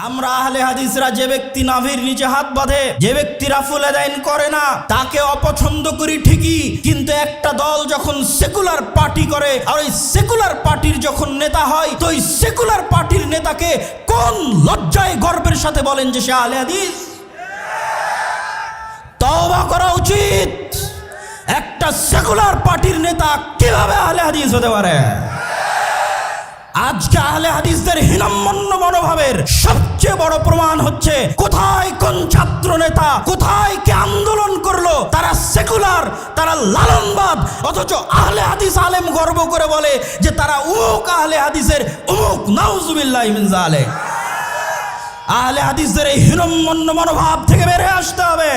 আমরা আহলে হাদিসরা যে ব্যক্তি নাভির নিচে হাত বাঁধে, যে ব্যক্তি রাফুল আদাইন করে না, তাকে অপছন্দ করি ঠিকই, কিন্তু একটা দল যখন সেকুলার পার্টি করে আর ওই সেকুলার পার্টির যখন নেতা হয়, তো ওই সেকুলার পার্টির নেতাকে কোন লজ্জায় গর্বের সাথে বলেন যে সে আহলে হাদিস? তওবা করা উচিত। একটা সেকুলার পার্টির নেতা কিভাবে আহলে হাদিস হতে পারে? আজকে আহলে হাদিসদের হীনম্মন্য মনোভাবের সবচেয়ে বড় প্রমাণ হচ্ছে কোথায় কোন ছাত্র নেতা, কোথায় কে আন্দোলন করলো, তারা সেকুলার, তারা লালনবাদ, অথচ আহলে হাদিস আলেম গর্ব করে বলে যে তারা উমুক আহলে হাদিসের উমুক। নাউজুবিল্লাহ মিন যালিক। আহলে হাদিসদের এই হীনম্মন্য মনোভাব থেকে বের হয়ে আসতে হবে।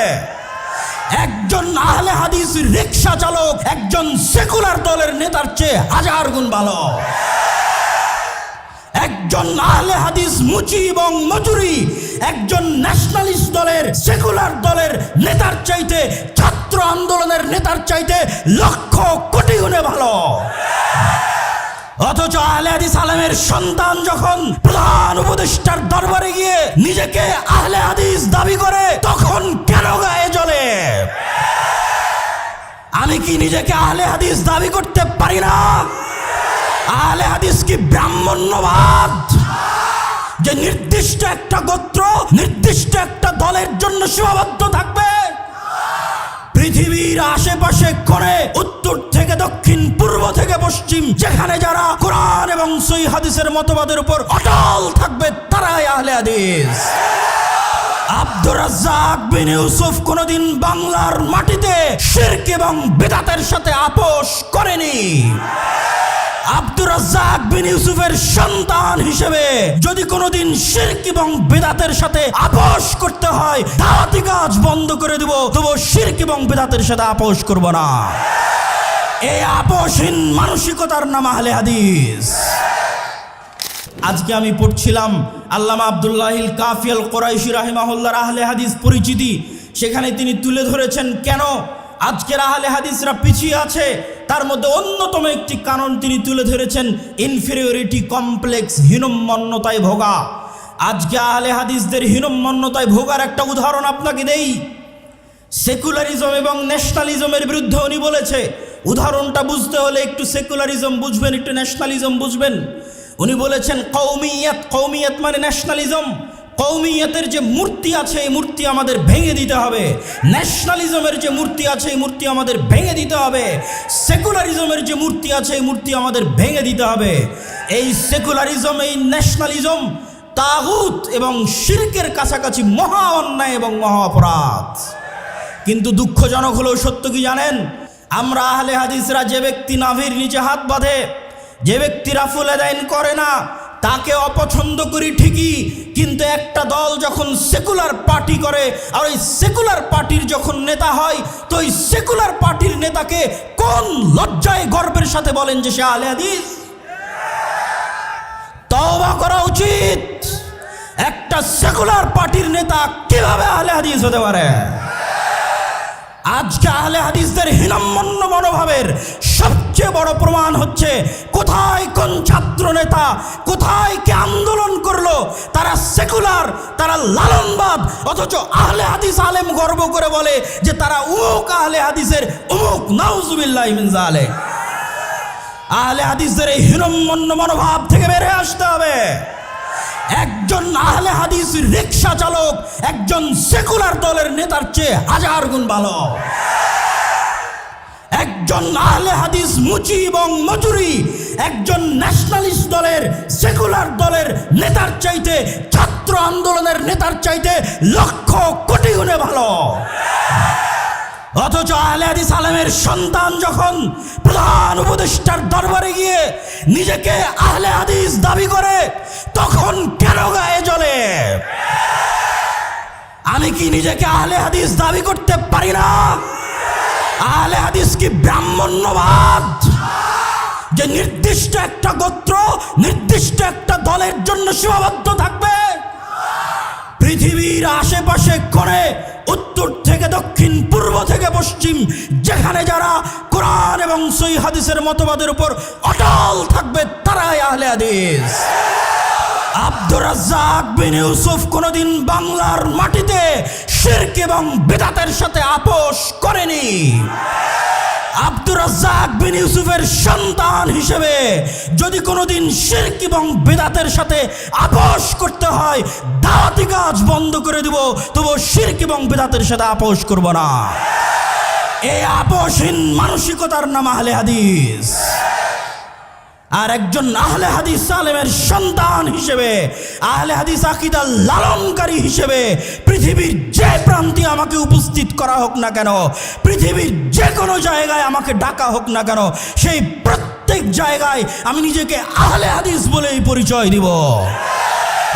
একজন আহলে হাদিস রিকশা চালক একজন সেকুলার দলের নেতার চেয়ে হাজার গুণ ভালো। একজন আহলে হাদিস মুচি এবং মজুরি একজন ন্যাশনালিস্ট দলের, সেকুলার দলের নেতার চাইতে, ছাত্র আন্দোলনের নেতার চাইতে লক্ষ কোটি গুণে ভালো। অথচ আহলে হাদিস আলেমের সন্তান যখন প্রধান উপদেষ্টার দরবারে গিয়ে নিজেকে আহলে হাদিস দাবি করে, তখন কেন গায়ে জ্বলে? আমি কি নিজেকে আহলে হাদিস দাবি করতে পারি না? আহলে হাদিস কি ব্রাহ্মণ্যবাদ যে নির্দিষ্ট একটা গোত্র, নির্দিষ্ট একটা দলের জন্য সীমাবদ্ধ থাকবে? পৃথিবীর আশেপাশে করে উত্তর থেকে দক্ষিণ, পূর্ব থেকে পশ্চিম, যেখানে যারা কোরআন এবং সহিহ হাদিসের মতবাদের উপর অটল থাকবে তারাই আহলে হাদিস। আব্দুর রাজ্জাক বিন ইউসুফ কোনদিন বাংলার মাটিতে শিরক এবং বিদআতের সাথে আপোষ করেনি। আব্দুর রাজ্জাক বিন ইউসুফের সন্তান হিসেবে যদি কোনোদিন শিরক এবং বিদআতের সাথে আপোষ করতে হয়, দাওয়াতি কাজ বন্ধ করে দেব, তবু শিরক এবং বিদআতের সাথে আপোষ করব না। এই আপোষহীন মানসিকতার নাম আহলে হাদিস। আজকে আমি পড়ছিলাম আল্লামা আব্দুল্লাহিল কাফি আল কুরাইশি রাহিমাহুল্লাহর আহলে হাদিস পরিচিতি। সেখানে তিনি তুলে ধরেছেন কেন আজকের আহলে হাদিসরা পিছিয়ে আছে। তার মধ্যে অন্যতম একটি কারণ তিনি তুলে ধরেছেন ইনফেরিয়রিটি কমপ্লেক্স, হীনম্মন্যতায় ভোগা। আজকে আহলে হাদিসদের হীনম্মন্যতায় ভোগার একটা উদাহরণ আপনাকে দেই। সেকুলারিজম এবং ন্যাশনালিজমের বিরুদ্ধে উনি বলেছে। উদাহরণটা বুঝতে হলে একটু সেকুলারিজম বুঝবেন, একটু ন্যাশনালিজম বুঝবেন। উনি বলেছেন কওমিয়াত, কওমিয়াত মানে ন্যাশনালিজম। কওমিয়াতের যে মূর্তি আছে এই মূর্তি আমাদের ভেঙে দিতে হবে। ন্যাশনালিজমের যে মূর্তি আছে এই মূর্তি আমাদের ভেঙে দিতে হবে। সেকুলারিজমের যে মূর্তি আছে এই মূর্তি আমাদের ভেঙে দিতে হবে। এই সেকুলারিজম, এই ন্যাশনালিজম তাগুত এবং শিরকের কাছাকাছি মহা অন্যায় এবং মহা অপরাধ। কিন্তু দুঃখজনক হলেও সত্য কি জানেন? আমরা আহলে হাদিসরা যে ব্যক্তি নাভির নিচে হাত বাঁধে, যে ব্যক্তি রাফুল আদাইন করে না, তাকে অপছন্দ করি ঠিকই, কিন্তু একটা দল যখন সেকুলার পার্টি করে আর ওই সেকুলার পার্টির যখন নেতা হয়, তো ওই সেকুলার পার্টির নেতাকে কোন লজ্জায় গর্বের সাথে বলেন যে সে আহলে হাদিস? তওবা করা উচিত। একটা সেকুলার পার্টির নেতা কিভাবে আহলে হাদিস হতে পারে? আজকে আহলে হাদিসদের হীনম্মন্য মনোভাবের সবচেয়ে বড় প্রমাণ হচ্ছে কোথায় কোন ছাত্র নেতা, কোথায় কে আন্দোলন করলো, তারা সেকুলার, তারা লালনবাদ, অথচ আহলে হাদিস আলেম গর্ব করে বলে যে তারা উমুক আহলে হাদিসের উমুক। নাউজুবিল্লাহ মিন যালিক। আহলে হাদিসদের এই হীনম্মন্য মনোভাব থেকে বের হয়ে আসতে হবে। একজন আহলে হাদিস রিকশা চালক একজন সেকুলার দলের নেতার চেয়ে হাজার গুণ ভালো। একজন আহলে হাদিস মুচি এবং মজুরি একজন ন্যাশনালিস্ট দলের, সেকুলার দলের নেতার চাইতে, ছাত্র আন্দোলনের নেতার চাইতে লক্ষ কোটি গুণে ভালো। অথচ আহলে হাদিস আলেমের সন্তান যখন প্রধান উপদেষ্টার দরবারে গিয়ে নিজেকে আহলে হাদিস দাবি করে, তখন কেন গায়ে জ্বলে? আমি কি নিজেকে আহলে হাদিস দাবি করতে পারি না? আহলে হাদিস কি ব্রাহ্মণ্যবাদ যে নির্দিষ্ট একটা গোত্র, নির্দিষ্ট একটা দলের জন্য সীমাবদ্ধ থাকবে? পৃথিবীর আশেপাশে করে উত্তর থেকে দক্ষিণ, পূর্ব থেকে পশ্চিম, যেখানে যারা কোরআন এবং সহিহ হাদিসের মতবাদের উপর অটল থাকবে তারাই আহলে হাদিস। আব্দুর রাজ্জাক বিন ইউসুফ কোনোদিন বাংলার মাটিতে শিরক এবং বিদআতের সাথে আপোষ করেনি। আব্দুর রাজ্জাক বিন ইউসুফের সন্তান হিসেবে যদি কোনোদিন শিরক এবং বিদআতের সাথে আপোষ করতে হয়, দাওয়াতি কাজ বন্ধ করে দেব, তবু শিরক এবং বিদআতের সাথে আপোষ করব না। এই আপোষহীন মানসিকতার নাম আহলে হাদিস। আর একজন আহলে হাদিস আলেমের সন্তান হিসেবে, আহলে হাদিস আকীদা লালনকারী হিসেবে পৃথিবীর যে প্রান্তে আমাকে উপস্থিত করা হোক না কেন, পৃথিবীর যে কোনো জায়গায় আমাকে ডাকা হোক না কেন, সেই প্রত্যেক জায়গায় আমি নিজেকে আহলে হাদিস বলেই পরিচয় দিব।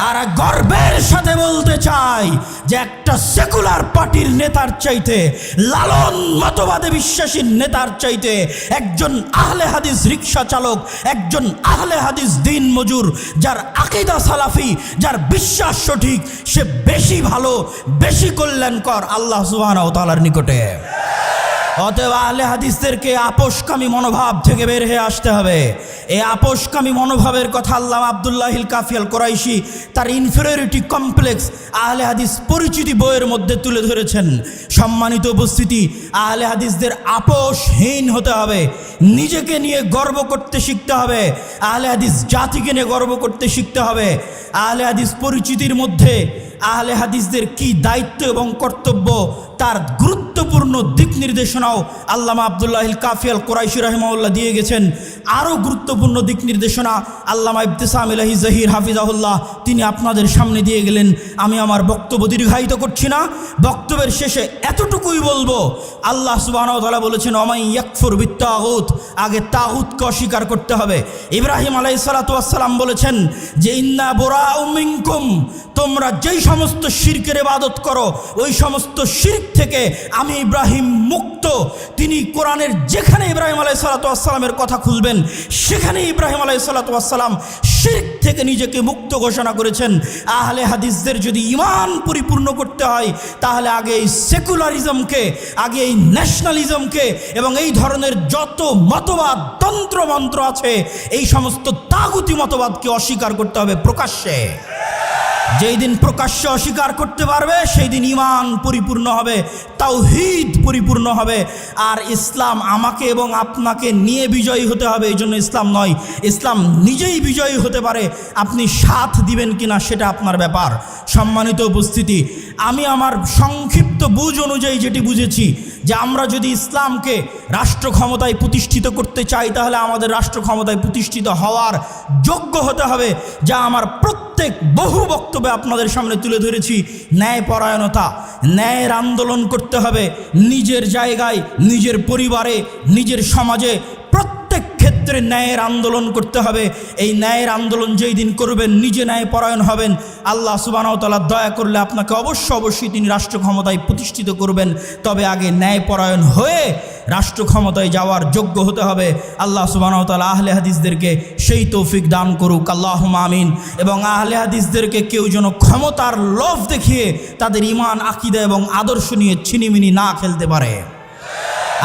আর গর্বের সাথে বলতে চাই যে একটা সেকুলার পার্টির নেতার চাইতে, লালন মতবাদে বিশ্বাসী নেতার চাইতে একজন আহলে হাদিস রিক্সা চালক, একজন আহলে হাদিস দিন মজুর, যার আকীদা সালাফি, যার বিশ্বাস সঠিক, সে বেশি ভালো, বেশি কল্যাণকর আল্লাহ সুবহানাহু ওয়া তাআলার নিকটে। অতএব আহলে হাদিসদেরকে আপোষকামী মনোভাব থেকে বের হয়ে আসতে হবে। এই আপোষকামী মনোভাবের কথা আল্লামা আব্দুল্লাহিল কাফি আল কুরাইশি তার ইনফেরিয়রিটি কমপ্লেক্স আহলে হাদিস পরিচিতি বইয়ের মধ্যে তুলে ধরেছেন। সম্মানিত উপস্থিতি, আহলে হাদিসদের আপোষহীন হতে হবে, নিজেকে নিয়ে গর্ব করতে শিখতে হবে, আহলে হাদিস জাতিকে নিয়ে গর্ব করতে শিখতে হবে। আহলে হাদিস পরিচিতির মধ্যে আহলে হাদিসদের কি দায়িত্ব এবং কর্তব্য তার গুরুত্বপূর্ণ দিক নির্দেশনাও আল্লামা আব্দুল্লাহিল কাফি আল কুরাইশি রাহিমাহুল্লাহ দিয়ে গেছেন। আরও গুরুত্বপূর্ণ দিক নির্দেশনা আল্লামা ইবতিসাম ইলাহি জহির হাফিজাহুল্লাহ তিনি আপনাদের সামনে দিয়ে গেলেন। আমি আমার বক্তব্য দীর্ঘায়িত করছি না, বক্তব্যের শেষে এতটুকুই বলবো, আল্লাহ সুবহানাহু ওয়া তাআলা বলেছেন ওমাই ইয়াকফুর বিত্তাগুত, আগে তাগুতকে অস্বীকার করতে হবে। ইব্রাহিম আলাইহিস সালাতু ওয়াস সালাম বলেছেন যে ইন্না বুরাউ মিনকুম, তোমরা যেই সমস্ত শিরকের ইবাদত করো ওই সমস্ত শিরক থেকে আমি ইব্রাহিম মুক্ত। তিনি কোরআনের যেখানে ইব্রাহিম আলাইহিস সালাতু ওয়াস সালামের কথা খুঁজবেন সেখানে ইব্রাহিম আলাইহিস সালাতু ওয়াস সালাম শিরক থেকে নিজেকে মুক্ত ঘোষণা করেছেন। আহলে হাদিসদের যদি ঈমান পরিপূর্ণ করতে হয় তাহলে আগে এই সেকুলারিজমকে, আগে এই ন্যাশনালিজমকে এবং এই ধরনের যত মতবাদ তন্ত্রমন্ত্র আছে এই সমস্ত তাগুতি মতবাদকে অস্বীকার করতে হবে প্রকাশ্যে। যেই দিন প্রকাশ্যে অস্বীকার করতে পারবে সেই দিন ঈমান পরিপূর্ণ হবে, তাওহীদ পরিপূর্ণ হবে। আর ইসলাম আমাকে এবং আপনাকে নিয়ে বিজয়ী হতে হবে, এই জন্য ইসলাম নয়, ইসলাম নিজেই বিজয়ী হতে পারে। আপনি সাথ দিবেন কিনা সেটা আপনার ব্যাপার। সম্মানিত উপস্থিতি, আমি আমার সংক্ষিপ্ত বুঝ অনুযায়ী যেটি বুঝেছি যে আমরা যদি ইসলামকে রাষ্ট্র ক্ষমতায় প্রতিষ্ঠিত করতে চাই তাহলে আমাদের রাষ্ট্র ক্ষমতায় প্রতিষ্ঠিত হওয়ার যোগ্য হতে হবে, যা আমার প্রত্যেক বহু বক্তব্যে আপনাদের সামনে তুলে ধরেছি। ন্যায়পরায়ণতা, ন্যায়ের আন্দোলন করতে হবে নিজের জায়গায়, নিজের পরিবারে, নিজের সমাজে, প্রত্যেক ক্ষেত্রে ন্যায়ের আন্দোলন করতে হবে। এই ন্যায়ের আন্দোলন যেই দিন করবেন, নিজে ন্যায়পরায়ণ হবেন, আল্লাহ সুবহানাহু ওয়া তাআলা দয়া করলে আপনাকে অবশ্যই তিনি রাষ্ট্র ক্ষমতায় প্রতিষ্ঠিত করবেন। তবে আগে ন্যায়পরায়ণ হয়ে রাষ্ট্র ক্ষমতায় যাওয়ার যোগ্য হতে হবে। আল্লাহ সুবহানাহু ওয়া তাআলা আহলে হাদিসদেরকে সেই তৌফিক দান করুক, আল্লাহুম্মা আমিন। এবং আহলে হাদিসদেরকে কেউ যেন ক্ষমতার লোভ দেখিয়ে তাদের ঈমান, আকীদা এবং আদর্শ নিয়ে ছিনিমিনি না খেলতে পারে।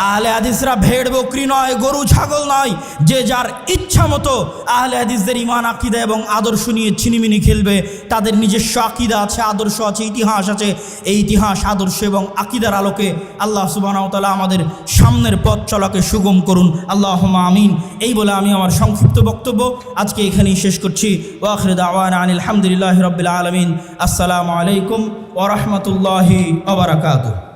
আহলে হাদিসরা ভেড় বকরি নয়, গরু ছাগল নয়, যে যার ইচ্ছা মতো আহলে হাদিসদের ঈমান, আকীদা এবং আদর্শ নিয়ে ছিনিমিনি খেলবে। তাদের নিজস্ব আকীদা আছে, আদর্শ আছে, ইতিহাস আছে। এই ইতিহাস, আদর্শ এবং আকীদার আলোকে আল্লাহ সুবহানাহু ওয়া তাআলা আমাদের সামনের পথ চলাকে সুগম করুন, আল্লাহুম্মা আমিন। এই বলে আমি আমার সংক্ষিপ্ত বক্তব্য আজকে এখানেই শেষ করছি। ওয়া আখিরু দাওয়ানা আনিল হামদুলিল্লাহি রাব্বিল আলামিন। আসসালামু আলাইকুম ওয়া রাহমাতুল্লাহি ওয়া বারাকাতুহু।